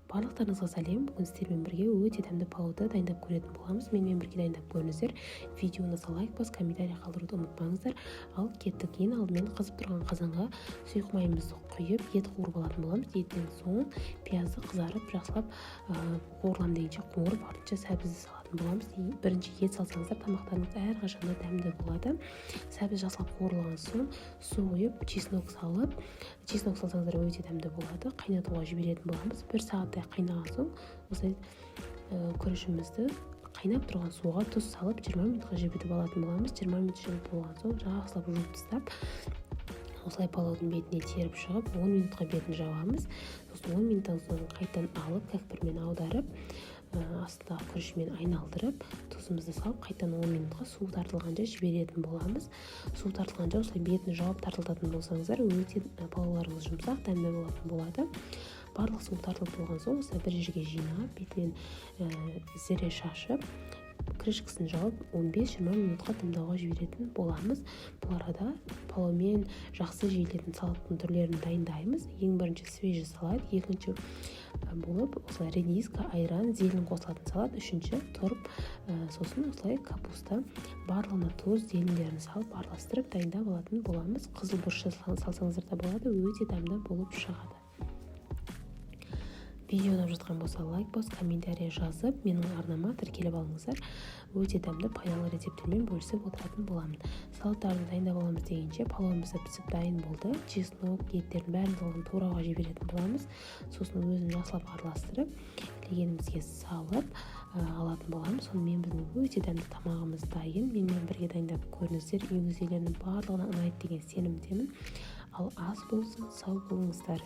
Барлықтарыңызға сәлем. Бүгін сіздермен бірге өте дәмді палауды дайындап көретін боламыз. Менімен бірге дайындап көріңіздер. Видеоны лайк бас, комментарий қалдыруды ұмытпаңыздар. Ал кеттік. Ең алдымен қызып тұрған қазанға сұйық майымызды құйып, ет қуырып алатын боламыз. Еттен соң пиязды қызарып, жақсылап қуырылам дегенше қуырып, артынша сәбізді салатын боламыз. Бірінші ет салсаңыздар, тамақтарыңыз әрқашанда дәмді болады. Сәбіз жақсылап қуырылған соң су құйып, чеснок салып, чеснок салсаңыздар өте дәмді болады. Қайнатуға жіберетін боламыз. 1 сағаттай қайнаған соң осылай күрішімізді қайнап тұрған суға тұз салып 20 минутқа жіберіп алатын боламыз. 20 минут жіберіп болған соң жақсылап жуып тастап, осылай палаудың бетіне теріп шығып 10 минутқа бетін жабамыз. Сосын 10 минуттан соң қайтадан алып, кәкпірмен аударып, астындағы күрішмен айналдырып, тұзымызды салып, қайтадан 10 минутқа су тартылғанша жіберетін боламыз. Су тартылғанша осылай бетін жауып тартылтатын болсаңыздар, өте палауларыңыз жұмсақ, дәмді болатын болады. Барлық су тартылып болған соң осылай бір жерге жинап, бетінен зіре шашып, крышкасын жауып 15-20 минутқа дымдауға жіберетін боламыз. Бұл арада палаумен жақсы жейілетін салаттың түрлерін дайындаймыз. Ең бірінші свежий салат, екінші болып осылай редиска, айран, зелень қосылатын салат, үшінші тұрып, сосын осылай капуста, барлығына тұз, зеленьдерін салып араластырып дайындап алатын боламыз. Қызыл бұрыш салсаңыздар да болады, өте дәмді болып шығады. Видео ұнап жатқан болса лайк бас, комментарий жазып, менің арнама тіркеліп алыңыздар. Өте дәмді пайдалы рецепттермен бөлісіп отыратын боламын. Салаттарды дайындап аламыз дегенше палауымыз пісіп дайын болды. Чеснок, еттердің бәрін салған турауға жіберетін боламыз. Сосын өзін жақсылап араластырып, легенімізге салып алатын боламыз. Сонымен біздің өте дәмді тамағымыз дайын. Менімен бірге дайындап көріңіздер. Үйіңіздегілердің барлығына ұнайды деген сенімдемін. Ал ас болсын, сау болыңыздар.